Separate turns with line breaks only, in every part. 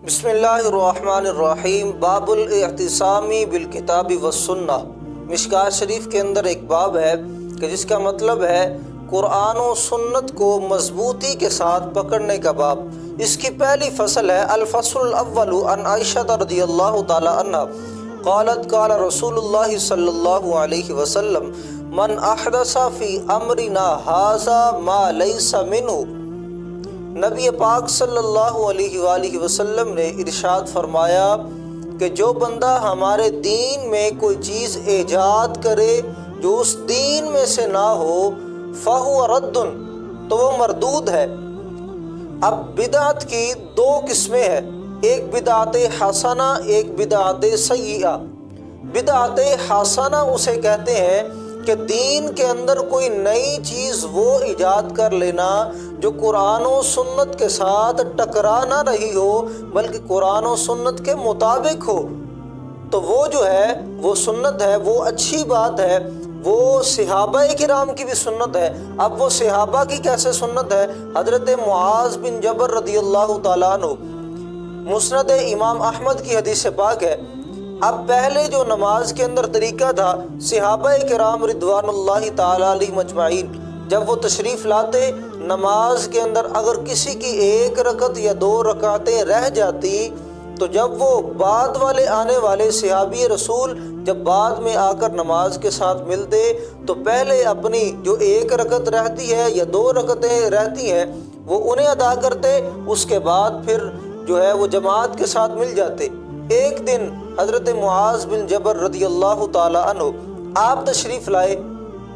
بسم اللہ الرحمن الرحیم۔ باب الاعتصامی بالکتاب والسنہ۔ مشکوٰۃ شریف کے اندر ایک باب ہے کہ جس کا مطلب ہے قرآن و سنت کو مضبوطی کے ساتھ پکڑنے کا باب۔ اس کی پہلی فصل ہے الفصل الاول عن عائشہ رضی اللہ تعالی عنہ قالت قال رسول اللہ صلی اللہ علیہ وسلم من احدث فی امرنا ھذا ما لیس منہ۔ نبی پاک صلی اللہ علیہ وآلہ وسلم نے ارشاد فرمایا کہ جو بندہ ہمارے دین میں کوئی چیز ایجاد کرے جو اس دین میں سے نہ ہو فَهُوَ رَدٌّ، تو وہ مردود ہے۔ اب بدعت کی دو قسمیں ہیں، ایک بدعت حسنہ، ایک بدعت سیئہ۔ بدعت حسنہ اسے کہتے ہیں کہ دین کے اندر کوئی نئی چیز وہ ایجاد کر لینا جو قرآن و سنت کے ساتھ ٹکرا نہ رہی ہو بلکہ قرآن و سنت کے مطابق ہو، تو وہ جو ہے وہ سنت ہے، وہ اچھی بات ہے، وہ صحابہ کرام کی بھی سنت ہے۔ اب وہ صحابہ کی کیسے سنت ہے؟ حضرت معاذ بن جبل رضی اللہ تعالیٰ عنہ، مسند امام احمد کی حدیث پاک ہے۔ اب پہلے جو نماز کے اندر طریقہ تھا، صحابہ کرام رضوان اللہ تعالیٰ علیہ مجمعین جب وہ تشریف لاتے نماز کے اندر، اگر کسی کی ایک رکعت یا دو رکعتیں رہ جاتی تو جب وہ بعد والے آنے والے صحابی رسول جب بعد میں آ کر نماز کے ساتھ ملتے تو پہلے اپنی جو ایک رکعت رہتی ہے یا دو رکعتیں رہتی ہیں وہ انہیں ادا کرتے، اس کے بعد پھر جو ہے وہ جماعت کے ساتھ مل جاتے۔ ایک دن حضرت معاذ بن جبل رضی اللہ تعالی عنہ آپ تشریف لائے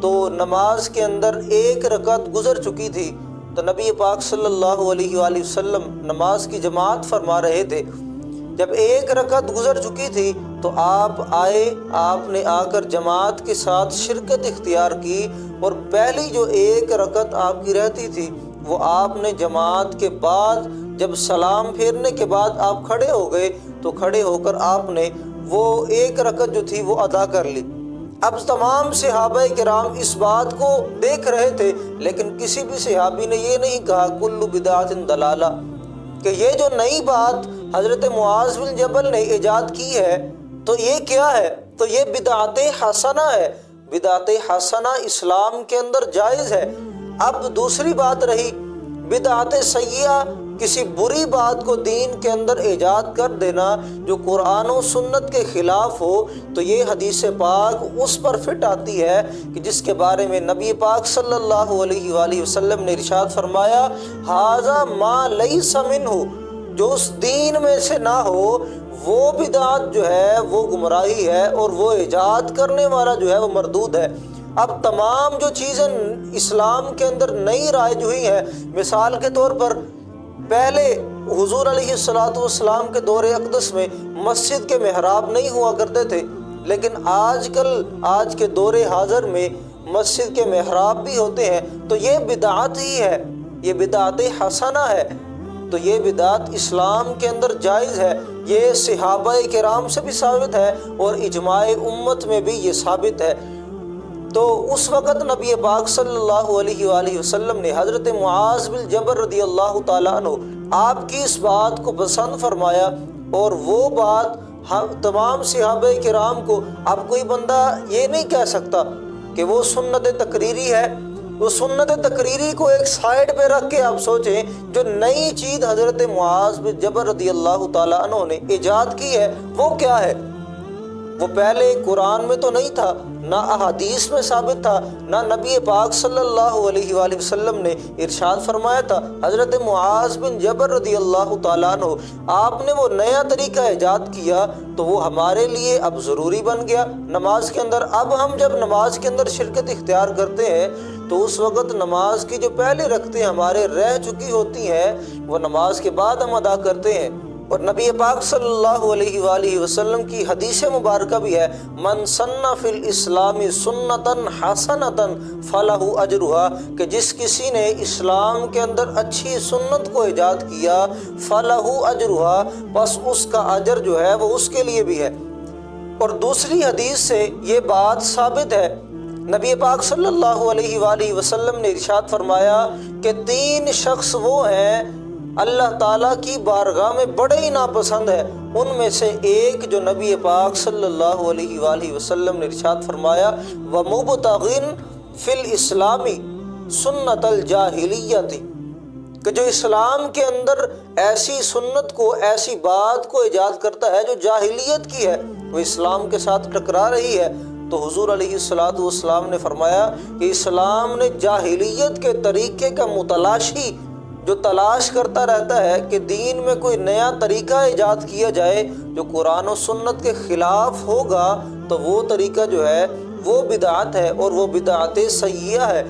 تو نماز کے اندر ایک رکعت گزر چکی تھی، تو نبی پاک صلی اللہ علیہ وآلہ وسلم نماز کی جماعت فرما رہے تھے۔ جب ایک رکعت گزر چکی تھی تو آپ آئے، آپ نے آ کر جماعت کے ساتھ شرکت اختیار کی، اور پہلی جو ایک رکعت آپ کی رہتی تھی وہ آپ نے جماعت کے بعد جب سلام پھیرنے کے بعد آپ کھڑے ہو گئے تو کھڑے ہو کر آپ نے وہ ایک رکعت جو تھی وہ ادا کر لی۔ اب تمام صحابہ کرام اس بات کو دیکھ رہے تھے، لیکن کسی بھی صحابی نے یہ نہیں کہا کل بدعت ضلالہ، کہ یہ جو نئی بات حضرت معاذ بن جبل نے ایجاد کی ہے تو یہ کیا ہے؟ تو یہ بدعت حسنہ ہے۔ بدعت حسنہ اسلام کے اندر جائز ہے۔ اب دوسری بات رہی بدعت سیئہ، کسی بری بات کو دین کے اندر ایجاد کر دینا جو قرآن و سنت کے خلاف ہو، تو یہ حدیث پاک اس پر فٹ آتی ہے کہ جس کے بارے میں نبی پاک صلی اللہ علیہ وآلہ وسلم نے ارشاد فرمایا ھذا ما لیس منہ، جو اس دین میں سے نہ ہو وہ بدعت جو ہے وہ گمراہی ہے، اور وہ ایجاد کرنے والا جو ہے وہ مردود ہے۔ اب تمام جو چیزیں اسلام کے اندر نئی رائج ہوئی ہیں، مثال کے طور پر پہلے حضور علیہ السلام کے دور اقدس میں مسجد کے محراب نہیں ہوا کرتے تھے، لیکن آج کے دور حاضر میں مسجد کے محراب بھی ہوتے ہیں، تو یہ بدعت ہی ہے، یہ بدعت حسنہ ہے۔ تو یہ بدعت اسلام کے اندر جائز ہے، یہ صحابہ کرام سے بھی ثابت ہے اور اجماع امت میں بھی یہ ثابت ہے۔ تو اس وقت نبی پاک صلی اللہ علیہ وآلہ وسلم نے حضرت معاذ بن جبل رضی اللہ تعالیٰ عنہ آپ کی اس بات کو پسند فرمایا، اور وہ بات تمام صحابہ کرام کو، اب کوئی بندہ یہ نہیں کہہ سکتا کہ وہ سنت تقریری ہے۔ وہ سنت تقریری کو ایک سائیڈ پہ رکھ کے آپ سوچیں جو نئی چیز حضرت معاذ بن جبل رضی اللہ تعالیٰ عنہ نے ایجاد کی ہے وہ کیا ہے؟ وہ پہلے قرآن میں تو نہیں تھا، نہ احادیث میں ثابت تھا، نہ نبی پاک صلی اللہ علیہ وآلہ وسلم نے ارشاد فرمایا تھا۔ حضرت معاذ بن جبل رضی اللہ تعالیٰ عنہ آپ نے وہ نیا طریقہ ایجاد کیا تو وہ ہمارے لیے اب ضروری بن گیا نماز کے اندر۔ اب ہم جب نماز کے اندر شرکت اختیار کرتے ہیں تو اس وقت نماز کی جو پہلے رکعتیں ہمارے رہ چکی ہوتی ہیں وہ نماز کے بعد ہم ادا کرتے ہیں۔ اور نبی پاک صلی اللہ علیہ وآلہ وسلم کی حدیث مبارکہ بھی ہے من سن فی الاسلام سنتا حسنتا فلہ اجرھا، کہ جس کسی نے اسلام کے اندر اچھی سنت کو ایجاد کیا فلہ اجرھا، بس اس کا اجر جو ہے وہ اس کے لیے بھی ہے۔ اور دوسری حدیث سے یہ بات ثابت ہے، نبی پاک صلی اللہ علیہ وآلہ وسلم نے ارشاد فرمایا کہ 3 شخص وہ ہیں اللہ تعالیٰ کی بارگاہ میں بڑے ہی ناپسند ہے۔ ان میں سے ایک جو نبی پاک صلی اللہ علیہ وآلہ وسلم نے ارشاد فرمایا وَمُبْتَغٍ فِي الْإِسْلَامِ سُنَّةَ الْجَاهِلِيَّةِ، کہ جو اسلام کے اندر ایسی سنت کو، ایسی بات کو ایجاد کرتا ہے جو جاہلیت کی ہے، وہ اسلام کے ساتھ ٹکرا رہی ہے، تو حضور علیہ الصلوۃ والسلام نے فرمایا کہ اسلام نے جاہلیت کے طریقے کا متلاشی، جو تلاش کرتا رہتا ہے کہ دین میں کوئی نیا طریقہ ایجاد کیا جائے جو قرآن و سنت کے خلاف ہوگا، تو وہ طریقہ جو ہے وہ بدعت ہے اور وہ بدعت سیئہ ہے۔